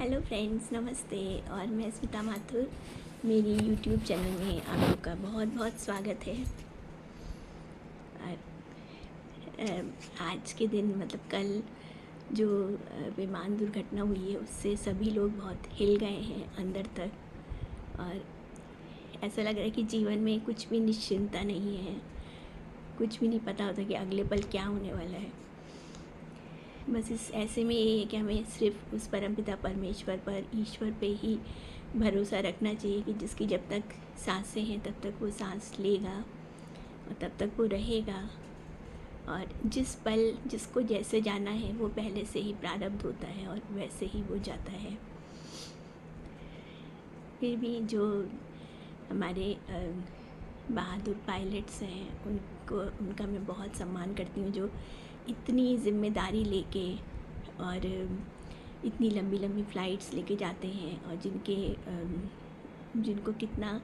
Hello friends, नमस्ते। और मैं स्मिता माथुर, मेरी यूट्यूब चैनल में आप लोग का बहुत बहुत स्वागत है। और आज के दिन मतलब कल जो विमान दुर्घटना हुई है उससे सभी लोग बहुत हिल गए हैं अंदर तक। और ऐसा लग रहा है कि जीवन में कुछ भी निश्चिंतता नहीं है, कुछ भी नहीं पता होता कि अगले पल क्या होने वाला है। बस इस ऐसे में ये है कि हमें सिर्फ उस परमपिता परमेश्वर पर, ईश्वर पे ही भरोसा रखना चाहिए कि जिसकी जब तक सांसें हैं तब तक वो सांस लेगा और तब तक वो रहेगा। और जिस पल जिसको जैसे जाना है वो पहले से ही प्रारब्ध होता है और वैसे ही वो जाता है। फिर भी जो हमारे बहादुर पायलट्स हैं उनका मैं बहुत सम्मान करती हूँ, जो इतनी ज़िम्मेदारी लेके और इतनी लंबी लंबी फ़्लाइट्स लेके जाते हैं और जिनको कितना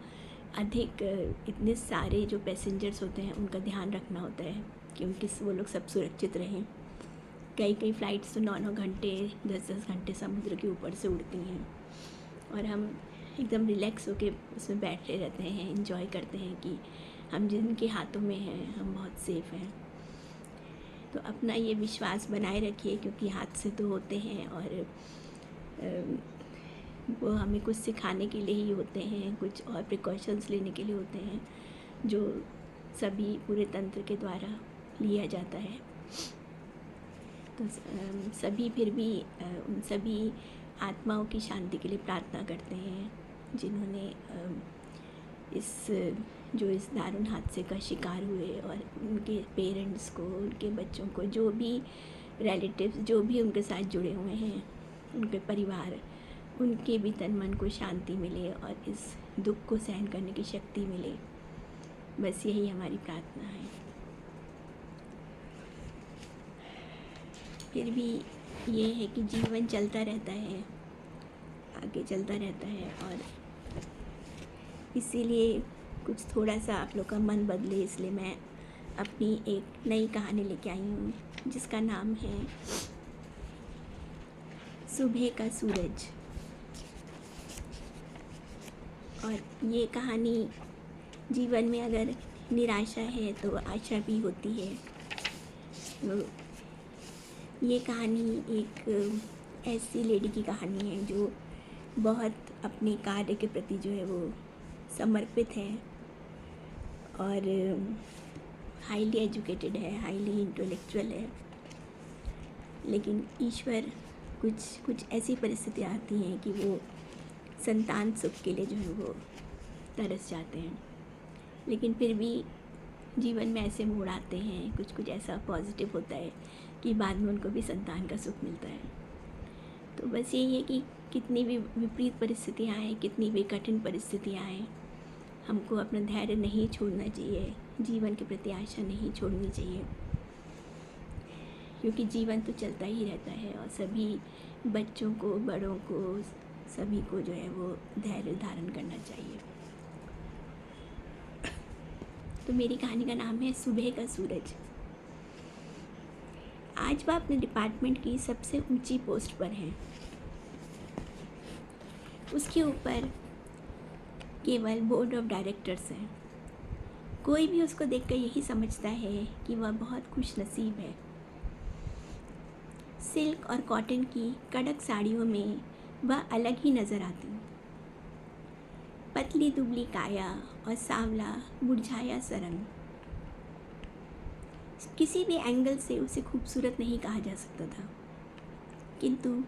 अधिक इतने सारे जो पैसेंजर्स होते हैं उनका ध्यान रखना होता है कि वो लोग सब सुरक्षित रहें। कई कई फ़्लाइट्स तो 9-9 घंटे 10-10 घंटे समुद्र के ऊपर से उड़ती हैं और हम एकदम रिलैक्स होके उसमें बैठे रहते हैं, एंजॉय करते हैं कि हम जिनके हाथों में हैं हम बहुत सेफ़ हैं। तो अपना ये विश्वास बनाए रखिए, क्योंकि हादसे तो होते हैं और वो हमें कुछ सिखाने के लिए ही होते हैं, कुछ और प्रिकॉशंस लेने के लिए होते हैं जो सभी पूरे तंत्र के द्वारा लिया जाता है। तो सभी फिर भी उन सभी आत्माओं की शांति के लिए प्रार्थना करते हैं जिन्होंने इस दारुण हादसे का शिकार हुए, और उनके पेरेंट्स को, उनके बच्चों को, जो भी रिलेटिव्स जो भी उनके साथ जुड़े हुए हैं, उनके परिवार, उनके भी तन मन को शांति मिले और इस दुख को सहन करने की शक्ति मिले। बस यही हमारी प्रार्थना है। फिर भी ये है कि जीवन चलता रहता है, आगे चलता रहता है, और इसीलिए कुछ थोड़ा सा आप लोग का मन बदले, इसलिए मैं अपनी एक नई कहानी लेके आई हूँ जिसका नाम है सुबह का सूरज। और ये कहानी, जीवन में अगर निराशा है तो आशा भी होती है। तो ये कहानी एक ऐसी लेडी की कहानी है जो बहुत अपने कार्य के प्रति जो है वो समर्पित है और हाईली एजुकेटेड है, हाईली इंटेलेक्चुअल है। लेकिन ईश्वर कुछ ऐसी परिस्थितियाँ आती हैं कि वो संतान सुख के लिए जो है वो तरस जाते हैं। लेकिन फिर भी जीवन में ऐसे मोड़ आते हैं, कुछ ऐसा पॉजिटिव होता है कि बाद में उनको भी संतान का सुख मिलता है। तो बस यही है कि कितनी भी विपरीत परिस्थितियाँ आएँ, कितनी भी कठिन परिस्थितियाँ आएँ, हमको अपना धैर्य नहीं छोड़ना चाहिए, जीवन के प्रति आशा नहीं छोड़नी चाहिए, क्योंकि जीवन तो चलता ही रहता है। और सभी बच्चों को, बड़ों को, सभी को जो है वो धैर्य धारण करना चाहिए। तो मेरी कहानी का नाम है सुबह का सूरज। आज वह अपने डिपार्टमेंट की सबसे ऊंची पोस्ट पर है। उसके ऊपर केवल बोर्ड ऑफ डायरेक्टर्स हैं। कोई भी उसको देखकर यही समझता है कि वह बहुत खुश नसीब है। सिल्क और कॉटन की कड़क साड़ियों में वह अलग ही नज़र आती। पतली दुबली काया और सांवला मुरझाया सा रंग, किसी भी एंगल से उसे खूबसूरत नहीं कहा जा सकता था, किंतु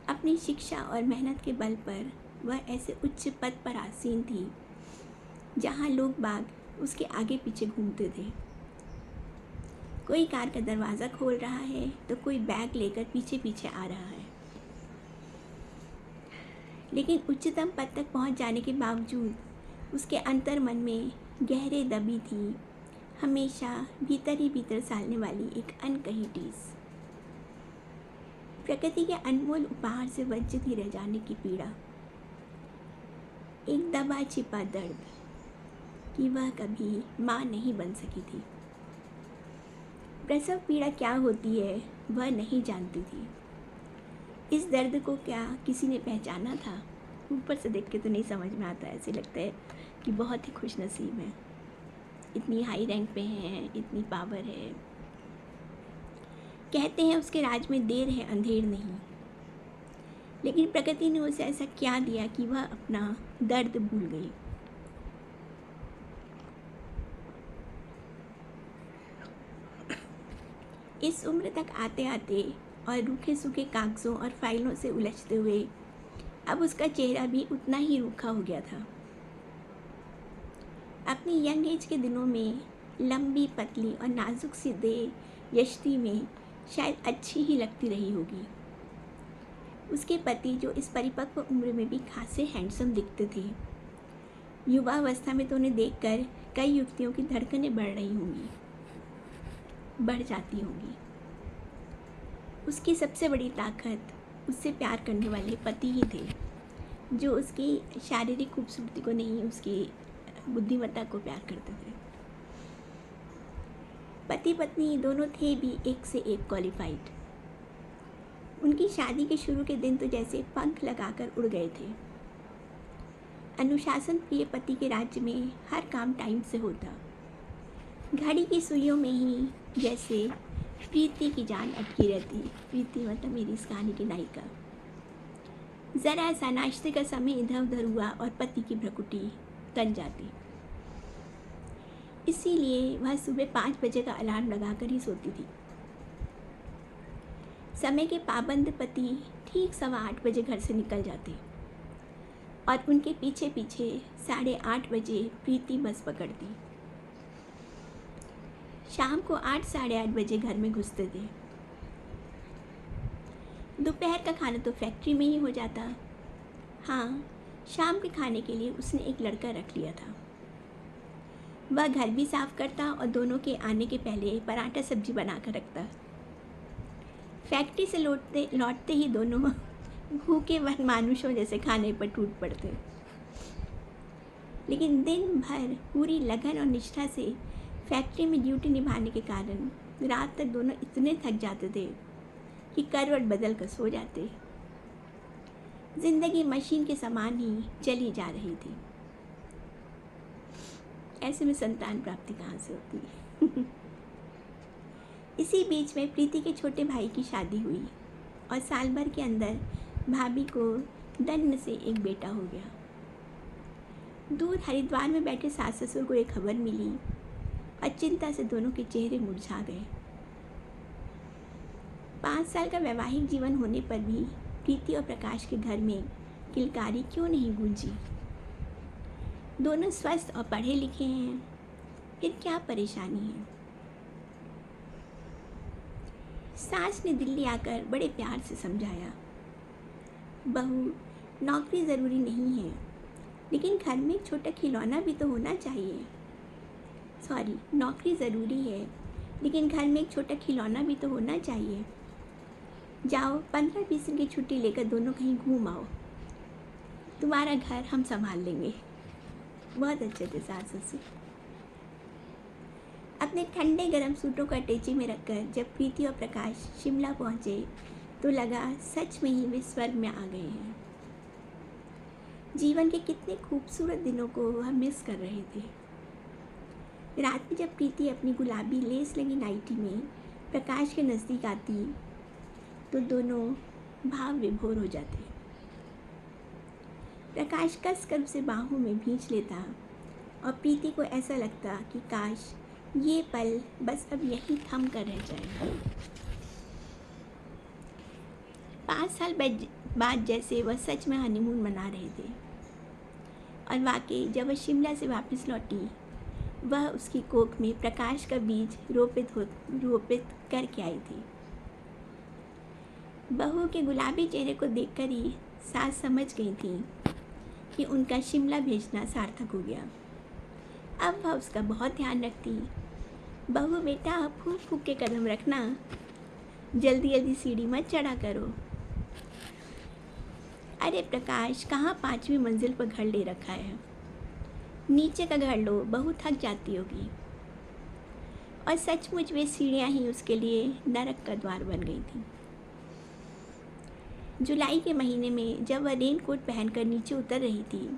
अपनी शिक्षा और मेहनत के बल पर वह ऐसे उच्च पद पर आसीन थी जहाँ लोग बाग उसके आगे पीछे घूमते थे। कोई कार का दरवाज़ा खोल रहा है तो कोई बैग लेकर पीछे पीछे आ रहा है। लेकिन उच्चतम पद तक पहुंच जाने के बावजूद उसके अंतर मन में गहरे दबी थी हमेशा भीतर ही भीतर सालने वाली एक अनकही टीस। प्रकृति के अनमोल उपहार से वंचित ही रह जाने की पीड़ा, एक दबा छिपा दर्द कि वह कभी माँ नहीं बन सकी थी। प्रसव पीड़ा क्या होती है वह नहीं जानती थी, इस दर्द को क्या किसी ने पहचाना था? ऊपर से देख के तो नहीं समझ में आता, ऐसे लगता है कि बहुत ही खुशनसीब हैं, इतनी हाई रैंक पे हैं, इतनी पावर है। कहते हैं उसके राज में देर है अंधेर नहीं, लेकिन प्रकृति ने उसे ऐसा क्या दिया कि वह अपना दर्द भूल गई। इस उम्र तक आते आते और रूखे सूखे कागज़ों और फाइलों से उलझते हुए अब उसका चेहरा भी उतना ही रूखा हो गया था। अपनी यंग एज के दिनों में लंबी पतली और नाजुक सी देह यष्टि में शायद अच्छी ही लगती रही होगी। उसके पति जो इस परिपक्व उम्र में भी खासे हैंडसम दिखते थे, युवावस्था में तो उन्हें देखकर कई युवतियों की धड़कनें बढ़ जाती होंगी। उसकी सबसे बड़ी ताकत उससे प्यार करने वाले पति ही थे, जो उसकी शारीरिक खूबसूरती को नहीं, उसकी बुद्धिमत्ता को प्यार करते थे। पति पत्नी दोनों थे भी एक से एक क्वालिफाइड। उनकी शादी के शुरू के दिन तो जैसे पंख लगाकर उड़ गए थे। अनुशासन प्रिय पति के राज्य में हर काम टाइम से होता। घड़ी की सुइयों में ही जैसे प्रीति की जान अटकी रहती। प्रीति मतलब मेरी इस कहानी की नायिका। ज़रा सा नाश्ते का समय इधर उधर हुआ और पति की भ्रकुटी तन जाती। इसीलिए वह सुबह 5 बजे का अलार्म लगाकर ही सोती थी। समय के पाबंद पति ठीक 8:15 बजे घर से निकल जाते और उनके पीछे पीछे 8:30 बजे प्रीति बस पकड़ती। शाम को 8 साढ़े 8 बजे घर में घुसते थे। दोपहर का खाना तो फैक्ट्री में ही हो जाता। हाँ, शाम के खाने के लिए उसने एक लड़का रख लिया था। वह घर भी साफ करता और दोनों के आने के पहले पराठा सब्जी बनाकर रखता। फैक्ट्री से लौटते ही दोनों भूखे मानुषों जैसे खाने पर टूट पड़ते। लेकिन दिन भर पूरी लगन और निष्ठा से फैक्ट्री में ड्यूटी निभाने के कारण रात तक दोनों इतने थक जाते थे कि करवट बदल कर सो जाते। जिंदगी मशीन के समान ही चली जा रही थी। ऐसे में संतान प्राप्ति कहाँ से होती है? इसी बीच में प्रीति के छोटे भाई की शादी हुई और साल भर के अंदर भाभी को दन्न से एक बेटा हो गया। दूर हरिद्वार में बैठे सास ससुर को एक खबर मिली और चिंता से दोनों के चेहरे मुरझा गए। 5 साल का वैवाहिक जीवन होने पर भी प्रीति और प्रकाश के घर में किलकारी क्यों नहीं गूंजी? दोनों स्वस्थ और पढ़े लिखे हैं, फिर क्या परेशानी है? सास ने दिल्ली आकर बड़े प्यार से समझाया, बहू, नौकरी ज़रूरी नहीं है, लेकिन घर में एक छोटा खिलौना भी तो होना चाहिए। सॉरी, नौकरी ज़रूरी है, लेकिन घर में एक छोटा खिलौना भी तो होना चाहिए। जाओ 15-20 दिन की छुट्टी लेकर दोनों कहीं घूम आओ, तुम्हारा घर हम संभाल लेंगे। बहुत अच्छे थे सास ससुर। अपने ठंडे गरम सूटों को अटैची में रखकर जब प्रीति और प्रकाश शिमला पहुँचे तो लगा सच में ही वे स्वर्ग में आ गए हैं। जीवन के कितने खूबसूरत दिनों को वह मिस कर रहे थे। रात में जब प्रीति अपनी गुलाबी लेस लगी नाइटी में प्रकाश के नज़दीक आती तो दोनों भाव विभोर हो जाते। प्रकाश कस कर उसे बाहों में भींच लेता और प्रीति को ऐसा लगता कि काश ये पल बस अब यहीं थम कर रह जाए। 5 साल बाद जैसे वह सच में हनीमून मना रहे थे। और वाकई जब वह शिमला से वापस लौटी, वह उसकी कोख में प्रकाश का बीज रोपित करके आई थी। बहू के गुलाबी चेहरे को देखकर ही सास समझ गई थी कि उनका शिमला भेजना सार्थक हो गया। अब वह उसका बहुत ध्यान रखती। बहू बेटा, फूंक फूंक के कदम रखना, जल्दी जल्दी सीढ़ी मत चढ़ा करो। अरे प्रकाश, कहाँ 5वीं मंजिल पर घर ले रखा है, नीचे का घर लो, बहू थक जाती होगी। और सचमुच वे सीढ़ियाँ ही उसके लिए नरक का द्वार बन गई थी। जुलाई के महीने में जब वह रेन कोट पहनकर नीचे उतर रही थी,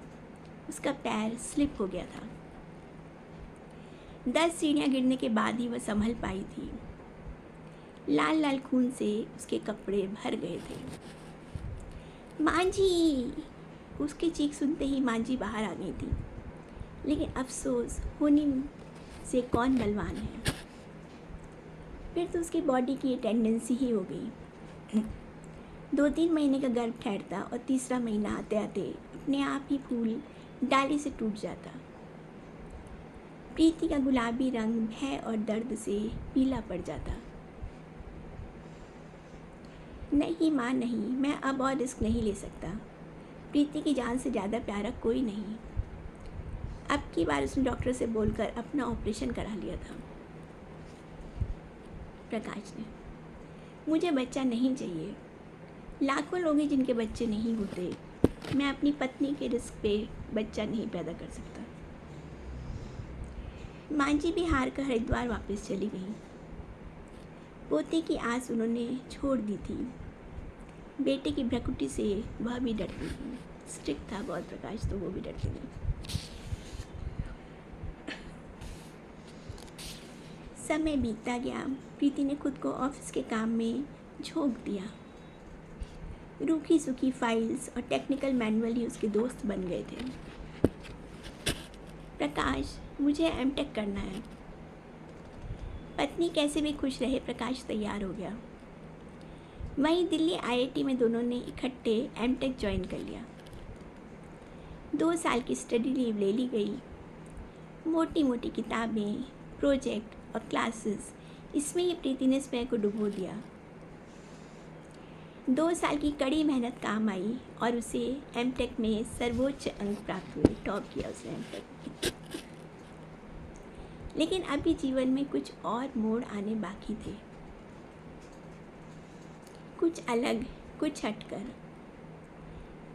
उसका पैर स्लिप हो गया था। 10 सीढ़ियाँ गिरने के बाद ही वह संभल पाई थी। लाल लाल खून से उसके कपड़े भर गए थे। माँ जी! उसकी चीख सुनते ही माँ जी बाहर आ गई थी। लेकिन अफसोस, होने से कौन बलवान है। फिर तो उसकी बॉडी की ये टेंडेंसी ही हो गई। 2-3 महीने का गर्भ ठहरता और तीसरा महीना आते आते अपने आप ही फूल डाली से टूट जाता। प्रीति का गुलाबी रंग भय और दर्द से पीला पड़ जाता। नहीं माँ नहीं, मैं अब और रिस्क नहीं ले सकता। प्रीति की जान से ज़्यादा प्यारा कोई नहीं। अब की बार उसने डॉक्टर से बोलकर अपना ऑपरेशन करा लिया था। प्रकाश ने, मुझे बच्चा नहीं चाहिए। लाखों लोग हैं जिनके बच्चे नहीं होते। मैं अपनी पत्नी के रिस्क पे बच्चा नहीं पैदा कर सकता। माँ जी भी हार कर हरिद्वार वापस चली गई। पोते की आस उन्होंने छोड़ दी थी। बेटे की भ्रकुटी से वह भी डरती थी। स्ट्रिक्ट था बहुत प्रकाश, तो वो भी डरती थी। समय बीतता गया। प्रीति ने खुद को ऑफिस के काम में झोंक दिया। रूखी सूखी फाइल्स और टेक्निकल मैनुअल ही उसके दोस्त बन गए थे। प्रकाश, मुझे एमटेक करना है। पत्नी कैसे भी खुश रहे, प्रकाश तैयार हो गया। वहीं दिल्ली आईआईटी में दोनों ने इकट्ठे एमटेक ज्वाइन कर लिया। 2 साल की स्टडी लीव ले ली गई। मोटी मोटी किताबें, प्रोजेक्ट और क्लासेस, इसमें ही प्रीति ने स्वयं को डुबो दिया। 2 साल की कड़ी मेहनत काम आई और उसे एमटेक में सर्वोच्च अंक प्राप्त हुए। टॉप किया उसने एमटेक। लेकिन अभी जीवन में कुछ और मोड़ आने बाकी थे, कुछ अलग, कुछ हटकर।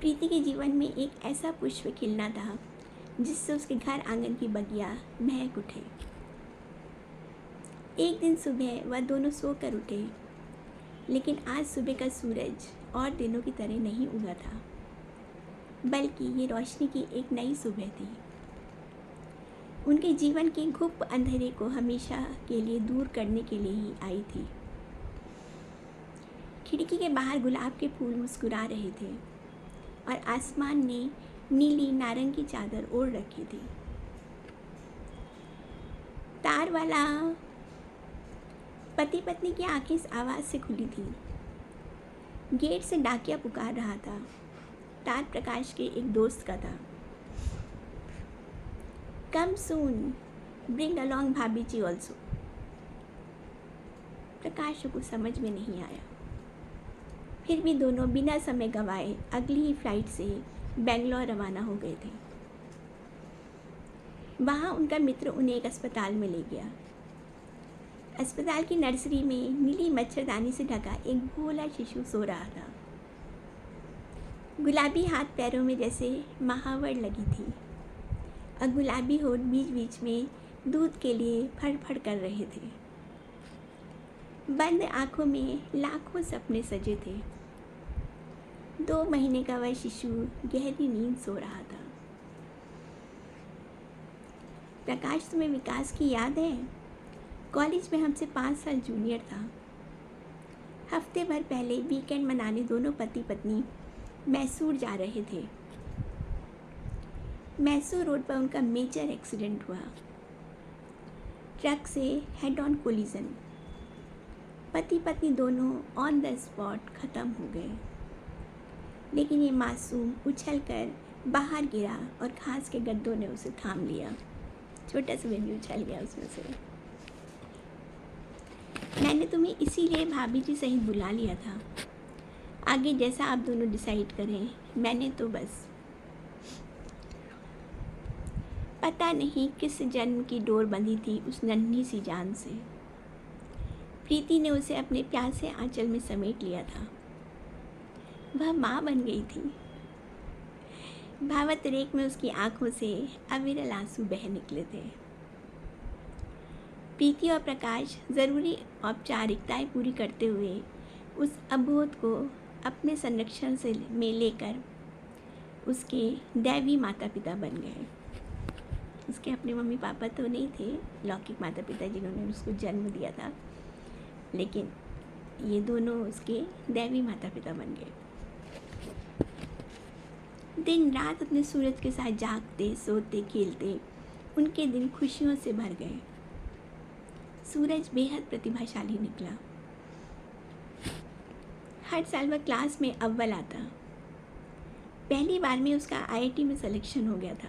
प्रीति के जीवन में एक ऐसा पुष्प खिलना था जिससे उसके घर आंगन की बगिया महक उठे। एक दिन सुबह वह दोनों सोकर उठे, लेकिन आज सुबह का सूरज और दिनों की तरह नहीं उगा था, बल्कि ये रोशनी की एक नई सुबह थी। उनके जीवन के गुप्त अंधेरे को हमेशा के लिए दूर करने के लिए ही आई थी। खिड़की के बाहर गुलाब के फूल मुस्कुरा रहे थे और आसमान ने नीली नारंगी चादर ओढ़ रखी थी। तार वाला। पति पत्नी की आंखें इस आवाज़ से खुली थी। गेट से डाकिया पुकार रहा था। तार प्रकाश के एक दोस्त का था। कम सून, ब्रिंग अलॉन्ग भाभी जी ऑल्सो। प्रकाश को समझ में नहीं आया। फिर भी दोनों बिना समय गंवाए अगली ही फ्लाइट से बेंगलोर रवाना हो गए थे। वहाँ उनका मित्र उन्हें एक अस्पताल में ले गया। अस्पताल की नर्सरी में नीली मच्छरदानी से ढका एक भोला शिशु सो रहा था। गुलाबी हाथ पैरों में जैसे महावर लगी थी और गुलाबी होठ बीच बीच में दूध के लिए फड़फड़ कर रहे थे। बंद आंखों में लाखों सपने सजे थे। 2 महीने का वह शिशु गहरी नींद सो रहा था। प्रकाश, तुम्हें विकास की याद है? कॉलेज में हमसे 5 साल जूनियर था। हफ्ते भर पहले वीकेंड मनाने दोनों पति पत्नी मैसूर जा रहे थे। मैसूर रोड पर उनका मेजर एक्सीडेंट हुआ। ट्रक से हेड ऑन कोलिजन। पति पत्नी दोनों ऑन द स्पॉट ख़त्म हो गए। लेकिन ये मासूम उछलकर बाहर गिरा और घास के गड्ढों ने उसे थाम लिया। छोटा सा बेबी उछल गया उसमें से। मैंने तुम्हें इसीलिए भाभी जी सहित बुला लिया था। आगे जैसा आप दोनों डिसाइड करें, मैंने तो बस पता नहीं किस जन्म की डोर बंधी थी उस नन्ही सी जान से। प्रीति ने उसे अपने प्यासे आंचल में समेट लिया था। वह माँ बन गई थी। भावत रेख में उसकी आंखों से अविरल आंसू बह निकले थे। प्रीति और प्रकाश ज़रूरी औपचारिकताएं पूरी करते हुए उस अबोध को अपने संरक्षण से में लेकर उसके दैवी माता पिता बन गए। उसके अपने मम्मी पापा तो नहीं थे, लौकिक माता पिता जिन्होंने उसको जन्म दिया था, लेकिन ये दोनों उसके दैवी माता पिता बन गए। दिन रात अपने सूरज के साथ जागते, सोते, खेलते उनके दिन खुशियों से भर गए। सूरज बेहद प्रतिभाशाली निकला। हर साल वह क्लास में अव्वल आता। पहली बार में उसका आईआईटी में सिलेक्शन हो गया था।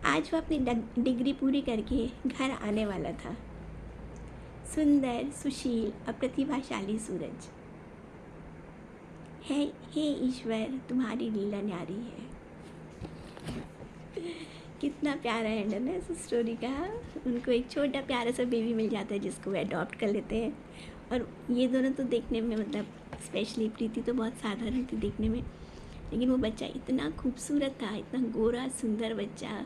आज वह अपनी डिग्री पूरी करके घर आने वाला था। सुंदर, सुशील और प्रतिभाशाली सूरज। हे ईश्वर, तुम्हारी लीला न्यारी है। कितना प्यारा एंड है ना इस स्टोरी का। उनको एक छोटा प्यारा सा बेबी मिल जाता है जिसको वो अडॉप्ट कर लेते हैं। और ये दोनों तो देखने में, मतलब स्पेशली प्रीति तो बहुत साधारण थी देखने में, लेकिन वो बच्चा इतना खूबसूरत था, इतना गोरा सुंदर बच्चा।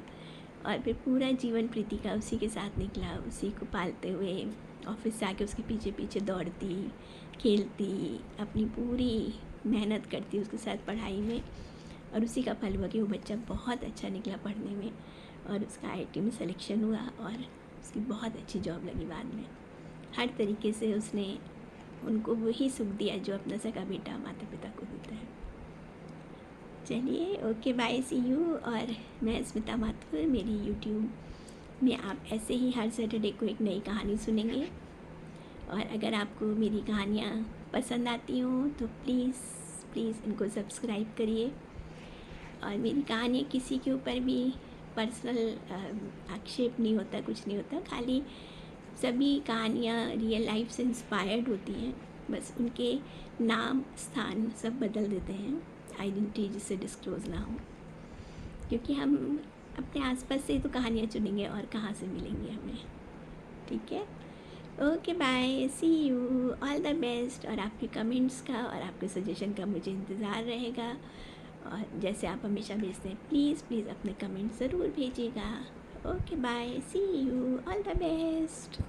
और फिर पूरा जीवन प्रीति का उसी के साथ निकला, उसी को पालते हुए ऑफिस से आके उसके पीछे पीछे दौड़ती, खेलती, अपनी पूरी मेहनत करती उसके साथ पढ़ाई में। और उसी का फल हुआ कि वो बच्चा बहुत अच्छा निकला पढ़ने में और उसका आईआईटी में सिलेक्शन हुआ और उसकी बहुत अच्छी जॉब लगी बाद में। हर तरीके से उसने उनको वही सुख दिया जो अपना सगा बेटा माता पिता को देता है। चलिए, ओके, बाय, सी यू। और मैं स्मिता माथुर, मेरी यूट्यूब में आप ऐसे ही हर सैटरडे को एक नई कहानी सुनेंगे। और अगर आपको मेरी कहानियाँ पसंद आती हों तो प्लीज़ इनको सब्सक्राइब करिए। और मेरी कहानियाँ किसी के ऊपर भी पर्सनल आक्षेप नहीं होता, कुछ नहीं होता, खाली सभी कहानियाँ रियल लाइफ से इंस्पायर्ड होती हैं। बस उनके नाम, स्थान सब बदल देते हैं, आइडेंटिटी जिससे डिस्क्लोज ना हो, क्योंकि हम अपने आसपास से ही तो कहानियाँ चुनेंगे और कहाँ से मिलेंगी हमें। ठीक है, okay, bye, see you, all the best. और आपके कमेंट्स का और आपके सजेशन का मुझे इंतज़ार रहेगा। और जैसे आप हमेशा भेजते हैं, प्लीज़ अपने कमेंट ज़रूर भेजिएगा। Okay, bye, see you, all the best.